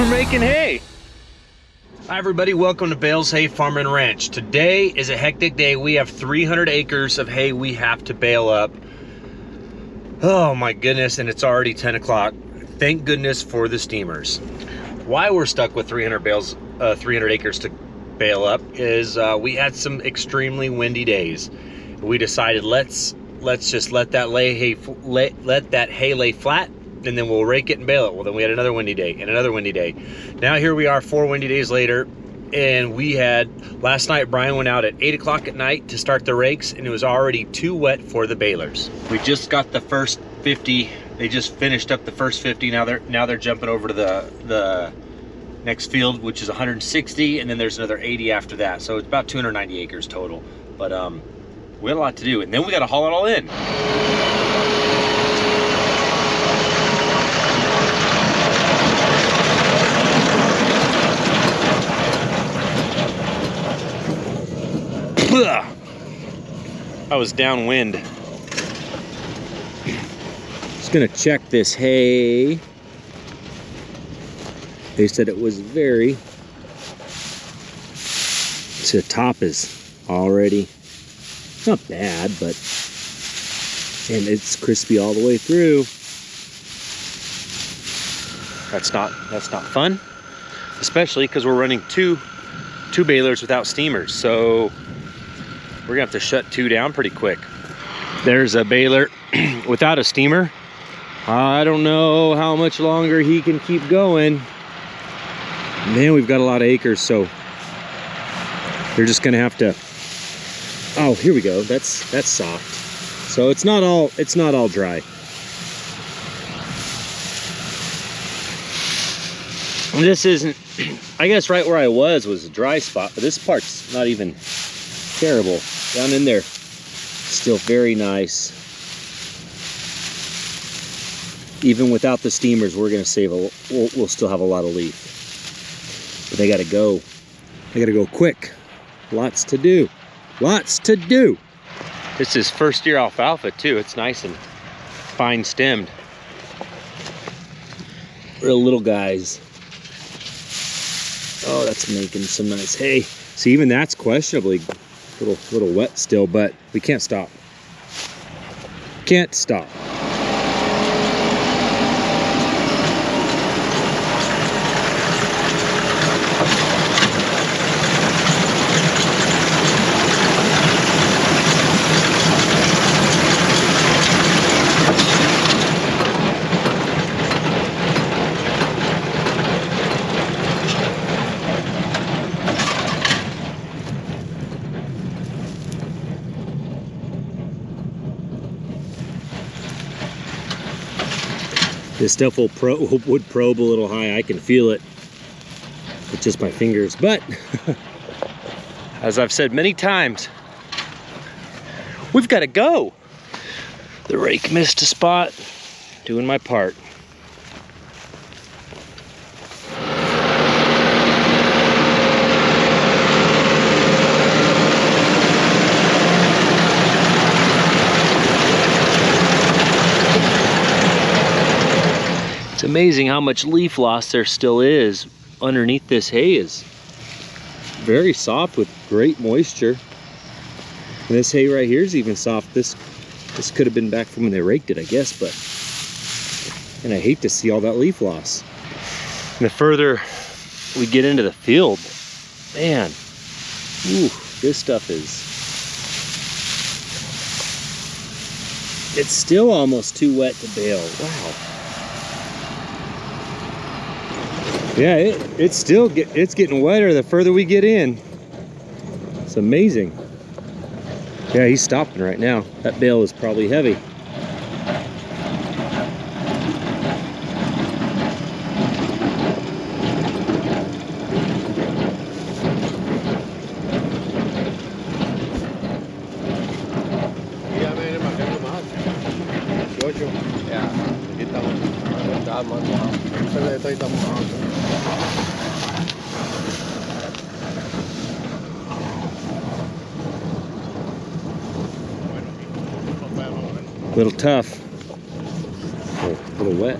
making hay. Hi everybody, welcome to Bales Hay Farm and Ranch. Today is a hectic day. We have 300 acres of hay we have to bale up. Oh my goodness, and it's already 10 o'clock. Thank goodness for the steamers. Why we're stuck with 300 acres to bale up is we had some extremely windy days. We decided let's just let that hay lay flat, and then we'll rake it and bale it. Well, then we had another windy day and another windy day. Now here we are 4 windy days later, and we had, last night Brian went out at 8 o'clock at night to start the rakes, and it was already too wet for the balers. We just got the first 50. They just finished up the first 50. Now they're jumping over to the next field, which is 160, and then there's another 80 after that. So it's about 290 acres total. But we had a lot to do, and then we got to haul it all in. I was downwind. Just gonna check this hay. They said it was very, the top is already not bad, but, and it's crispy all the way through. That's not fun, especially because we're running two balers without steamers. So we're gonna have to shut 2 down pretty quick. There's a baler without a steamer. I don't know how much longer he can keep going. Man, we've got a lot of acres, so they're just gonna have to, oh, here we go. That's soft. So it's not all dry. And this isn't, I guess right where I was a dry spot, but this part's not even terrible. Down in there, still very nice. Even without the steamers, we're gonna save we'll still have a lot of leaf. But they gotta go quick. Lots to do. This is first year alfalfa too. It's nice and fine stemmed. Real little guys. Oh, that's making some nice hay. See, even that's questionably little wet still, but we can't stop. Can't stop. This stuff would probe a little high. I can feel it with just my fingers. But as I've said many times, we've got to go. The rake missed a spot. Doing my part. It's amazing how much leaf loss there still is underneath this hay. Is very soft with great moisture. And this hay right here is even soft. This could have been back from when they raked it, I guess, but, and I hate to see all that leaf loss. And the further we get into the field, man, ooh, this stuff is, it's still almost too wet to bale. Wow. Yeah, it's getting wetter the further we get in. It's amazing. Yeah, he's stopping right now. That bale is probably heavy. A little tough, a little wet.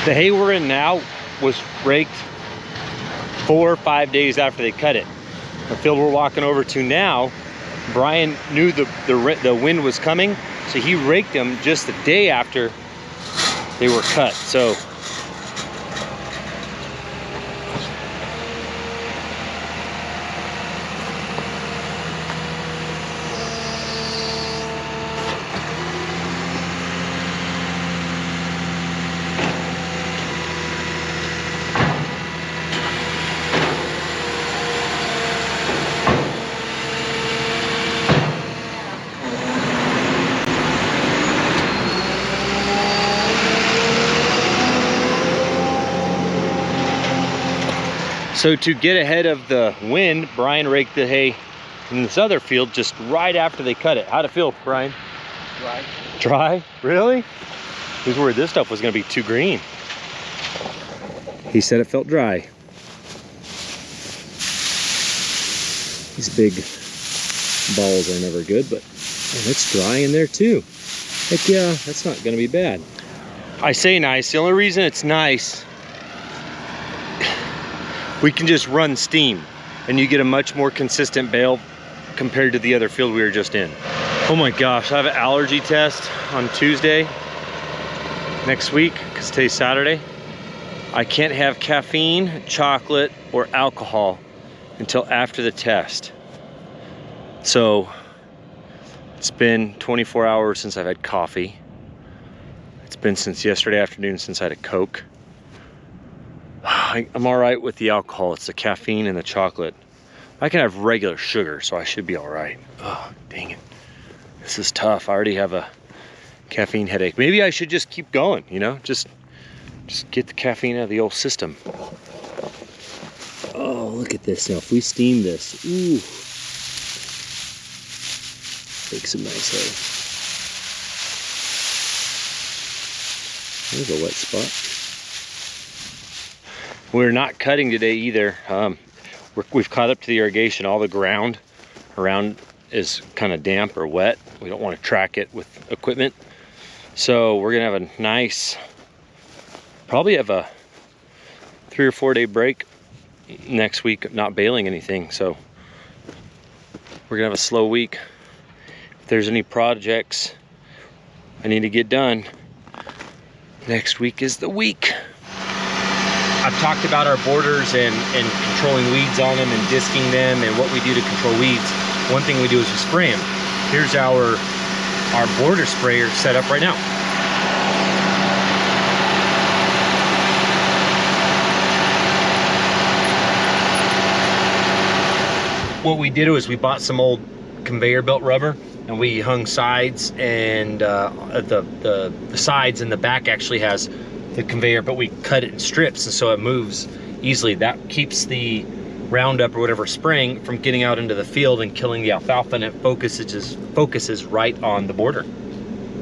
The hay we're in now was raked 4 or 5 days after they cut it. The field we're walking over to now, Brian knew the wind was coming, so he raked them just the day after they were cut. So So to get ahead of the wind, Brian raked the hay in this other field just right after they cut it. How'd it feel, Brian? Dry. Dry? Really? He was worried this stuff was gonna be too green. He said it felt dry. These big balls are never good, but man, it's dry in there too. Heck yeah, that's not gonna be bad. I say nice, the only reason it's nice, we can just run steam and you get a much more consistent bale compared to the other field we were just in. Oh my gosh, I have an allergy test on Tuesday next week because today's Saturday. I can't have caffeine, chocolate, or alcohol until after the test. So it's been 24 hours since I've had coffee. It's been since yesterday afternoon since I had a Coke. I'm all right with the alcohol. It's the caffeine and the chocolate. I can have regular sugar, so I should be all right. Oh, dang it. This is tough. I already have a caffeine headache. Maybe I should just keep going, you know? Just get the caffeine out of the old system. Oh, look at this now. If we steam this, ooh. Make some nice hay. There's a wet spot. We're not cutting today either. We've caught up to the irrigation. All the ground around is kind of damp or wet. We don't want to track it with equipment. So we're gonna have a nice, probably have a 3 or 4 day break next week, not baling anything. So we're gonna have a slow week. If there's any projects I need to get done, next week is the week. I've talked about our borders and controlling weeds on them and disking them and what we do to control weeds. One thing we do is we spray them. Here's our border sprayer set up right now. What we did was we bought some old conveyor belt rubber and we hung sides, and the sides and the back actually has the conveyor, but we cut it in strips, and so it moves easily. That keeps the Roundup or whatever spraying from getting out into the field and killing the alfalfa, and it focuses right on the border.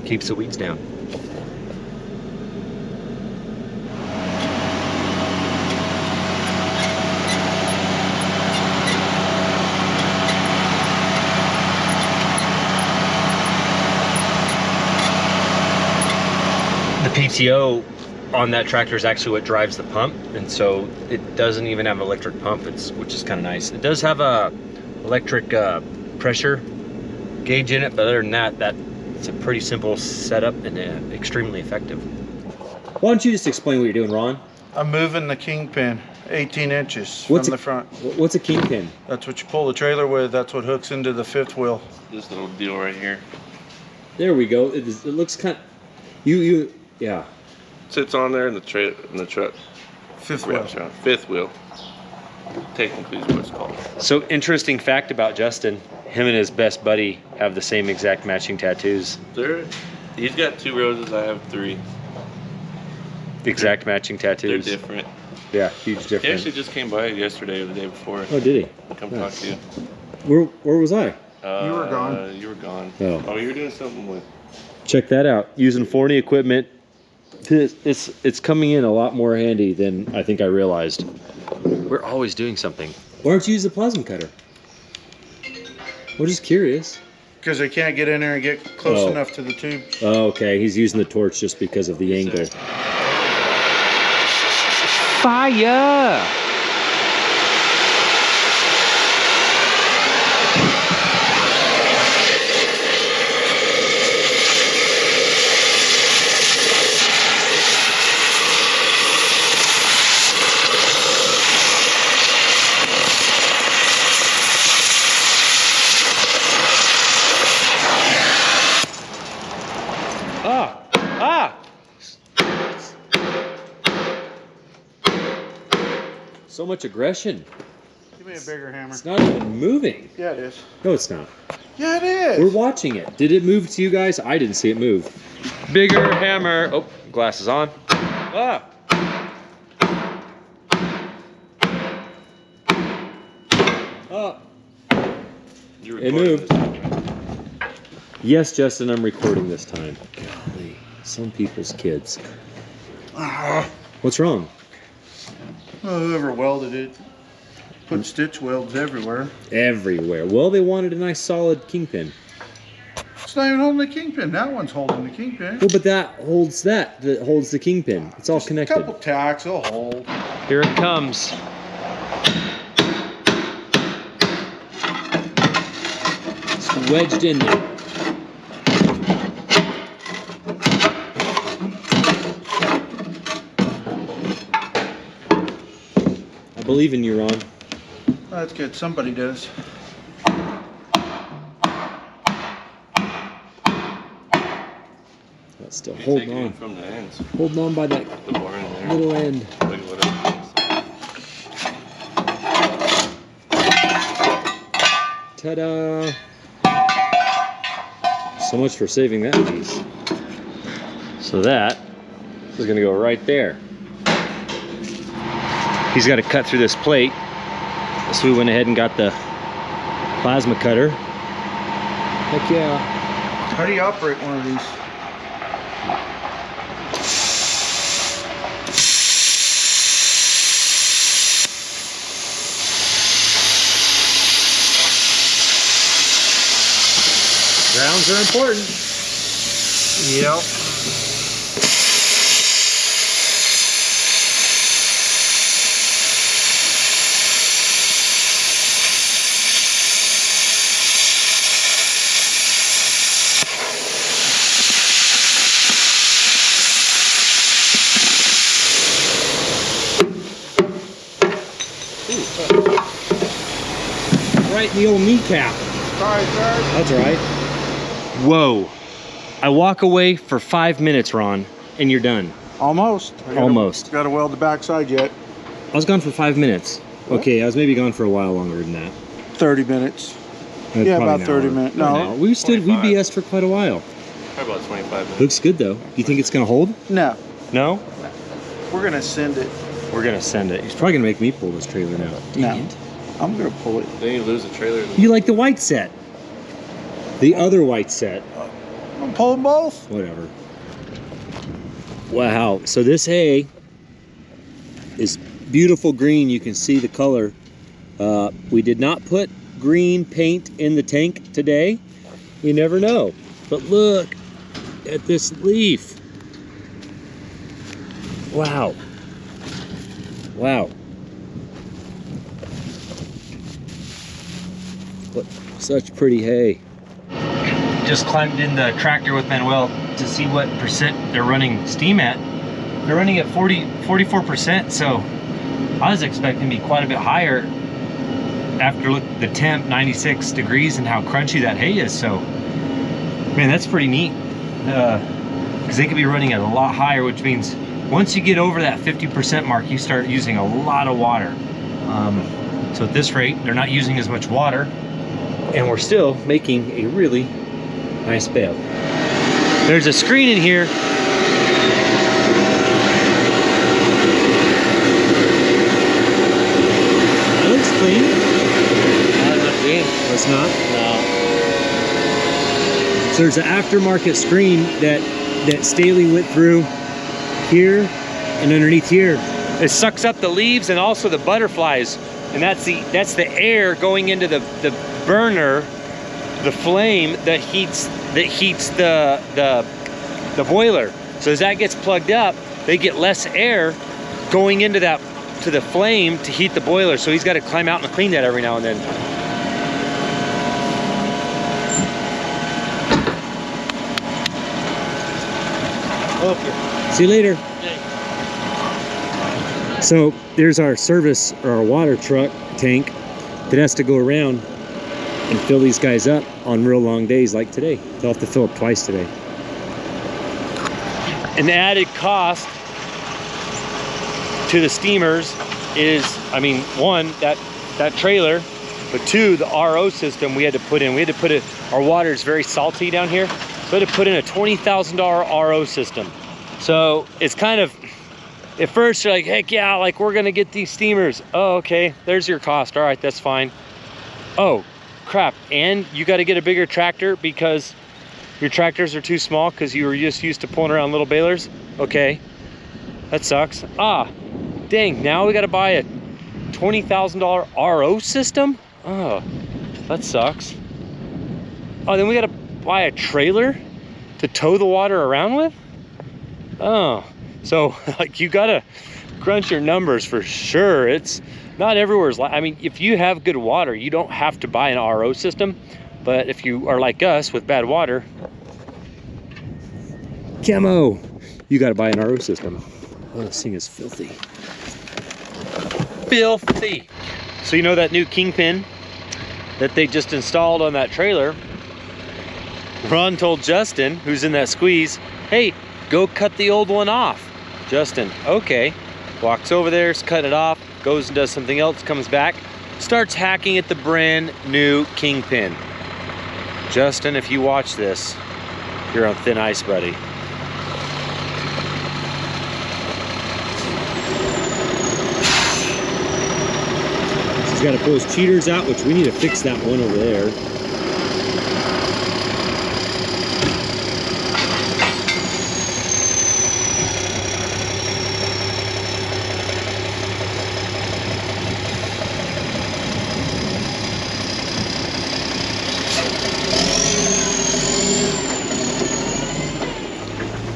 Keeps the weeds down. The PTO on that tractor is actually what drives the pump, and so it doesn't even have an electric pump, which is kind of nice. It does have a electric pressure gauge in it, but other than that, it's a pretty simple setup and extremely effective. Why don't you just explain what you're doing, Ron? I'm moving the kingpin 18 inches from the front. What's a kingpin? That's what you pull the trailer with. That's what hooks into the fifth wheel. This little deal right here. There we go. It looks kind of, yeah. Sits on there in the truck. Fifth wheel. Fifth wheel. Technically is what it's called. So interesting fact about Justin, him and his best buddy have the same exact matching tattoos. He's got 2 roses, I have 3. Exact matching tattoos. They're different. Yeah, huge difference. He actually just came by yesterday or the day before. Oh, did he? Come talk to you. Where was I? You were gone. You were gone. Oh, you were doing something with. Check that out. Using Forney equipment. It's coming in a lot more handy than I think I realized. We're always doing something. Why don't you use a plasma cutter? We're just curious. Because they can't get in there and get close enough to the tubes. Oh, okay. He's using the torch just because of the angle. Fire! So much aggression. Give me a bigger hammer. It's not even moving. Yeah, it is. No, it's not. Yeah, it is. We're watching it. Did it move to you guys? I didn't see it move. Bigger hammer. Oh, glass is on. Ah. Oh. It moved. Yes, Justin, I'm recording this time. Golly, some people's kids. What's wrong? Oh, whoever welded it put stitch welds everywhere. Everywhere. Well, they wanted a nice solid kingpin. It's not even holding the kingpin. That one's holding the kingpin. Well, but that holds that holds the kingpin. It's all Just connected. a couple tacks, it'll hold. Here it comes. It's wedged in there. I believe in you, Ron. That's good. Somebody does. That's still holding on. From the ends. Holding on by that The bar in there. little end. Like whatever. Ta-da! So much for saving that piece. So that is going to go right there. He's got to cut through this plate. So we went ahead and got the plasma cutter. Heck yeah. How do you operate one of these? Grounds are important. Yep. Right in the old kneecap. Sorry, sir. That's all right. Whoa. I walk away for 5 minutes, Ron, and you're done. Almost. Almost. Got to weld the backside yet. I was gone for 5 minutes. Okay, I was maybe gone for a while longer than that. 30 minutes. Yeah, Yeah, about 30 minutes. No. We 25. BS'd for quite a while. Probably about 25 minutes. Looks good though. You think it's gonna hold? No. No? We're going to send it. We're gonna send it. He's probably gonna make me pull this trailer now. Dang No. it. I'm going to pull it. Then you lose the trailer. You like the white set. The other white set. I'm pulling both. Whatever. Wow. So this hay is beautiful green. You can see the color. We did not put green paint in the tank today. You never know. But look at this leaf. Wow. Wow. But such pretty hay. Just climbed in the tractor with Manuel to see what percent they're running steam at. They're running at 44%, so I was expecting to be quite a bit higher after the temp, 96 degrees, and how crunchy that hay is. So, man, that's pretty neat. Because they could be running at a lot higher, which means once you get over that 50% mark, you start using a lot of water. So at this rate, they're not using as much water, and we're still making a really nice bale. There's a screen in here. That looks clean. Not clean. Oh, it's not? No. So there's an aftermarket screen that Staley went through here and underneath here. It sucks up the leaves and also the butterflies, and that's the air going into the burner, the flame that heats the boiler. So as that gets plugged up, they get less air going into that, to the flame to heat the boiler. So he's got to climb out and clean that every now and then. Okay. See you later. So there's our service, or our water truck tank that has to go around and fill these guys up on real long days like today. They'll have to fill up twice today. An added cost to the steamers is, I mean, one, that trailer, but two, the RO system we had to put in. We had to put it, our water is very salty down here, so we had to put in a $20,000 RO system. So it's kind of, at first you're like, heck yeah, like we're gonna get these steamers. Oh, okay, there's your cost. All right, that's fine. Oh, crap, and you gotta get a bigger tractor because your tractors are too small because you were just used to pulling around little balers. Okay, that sucks. Ah, dang, now we gotta buy a $20,000 RO system? Oh, that sucks. Oh, then we gotta buy a trailer to tow the water around with? Oh, so like you gotta crunch your numbers for sure. It's not everywhere's like, I mean, if you have good water, you don't have to buy an RO system. But if you are like us with bad water, Camo, you gotta buy an RO system. Oh, this thing is filthy. Filthy. So you know that new kingpin that they just installed on that trailer? Ron told Justin, who's in that squeeze, hey, go cut the old one off. Justin, okay. Walks over there, cut it off, goes and does something else, comes back, starts hacking at the brand new kingpin. Justin, if you watch this, you're on thin ice, buddy. He's got to pull his cheaters out, which we need to fix that one over there.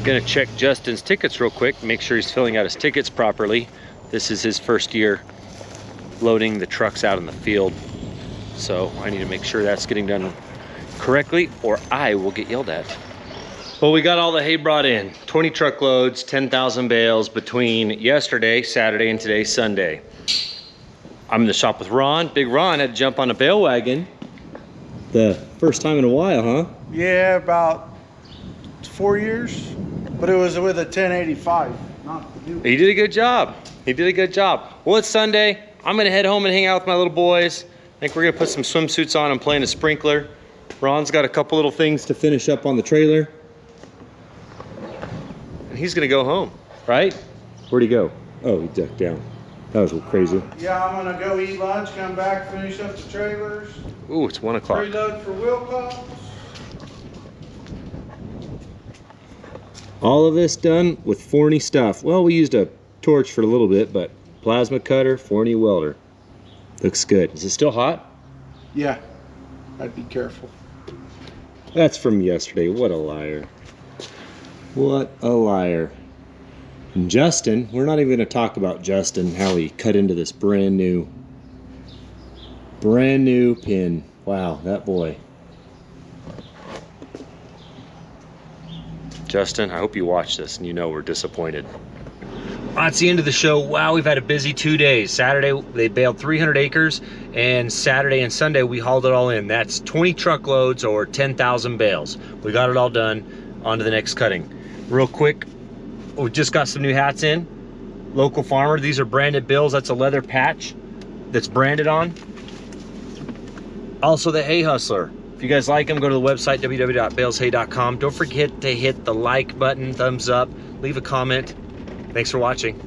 Gonna check Justin's tickets real quick, make sure he's filling out his tickets properly. This is his first year loading the trucks out in the field. So I need to make sure that's getting done correctly or I will get yelled at. Well, we got all the hay brought in. 20 truckloads, 10,000 bales between yesterday, Saturday, and today, Sunday. I'm in the shop with Ron. Big Ron had to jump on a bale wagon. The first time in a while, huh? Yeah, about 4 years, but it was with a 1085. Not the new. He did a good job. He did a good job. Well, it's Sunday. I'm gonna head home and hang out with my little boys. I think we're gonna put some swimsuits on and play in a sprinkler. Ron's got a couple little things to finish up on the trailer. And he's gonna go home, right? Where'd he go? Oh, he ducked down. That was crazy. Yeah, I'm gonna go eat lunch, come back, finish up the trailers. Ooh, it's 1 o'clock. Reload for Wilcox. All of this done with Forney stuff. Well, we used a torch for a little bit, but plasma cutter, Forney welder. Looks good. Is it still hot? Yeah, I'd be careful. That's from yesterday. What a liar. What a liar. And Justin, we're not even going to talk about Justin, how he cut into this brand new pin. Wow, that boy. Justin, I hope you watch this and you know we're disappointed. That's the end of the show. Wow, we've had a busy 2 days. Saturday, they baled 300 acres, and Saturday and Sunday, we hauled it all in. That's 20 truckloads or 10,000 bales. We got it all done. On to the next cutting. Real quick, we just got some new hats in. Local farmer, these are branded bills. That's a leather patch that's branded on. Also the Hay Hustler. If you guys like them, go to the website, www.baleshay.com. Don't forget to hit the like button, thumbs up, leave a comment. Thanks for watching.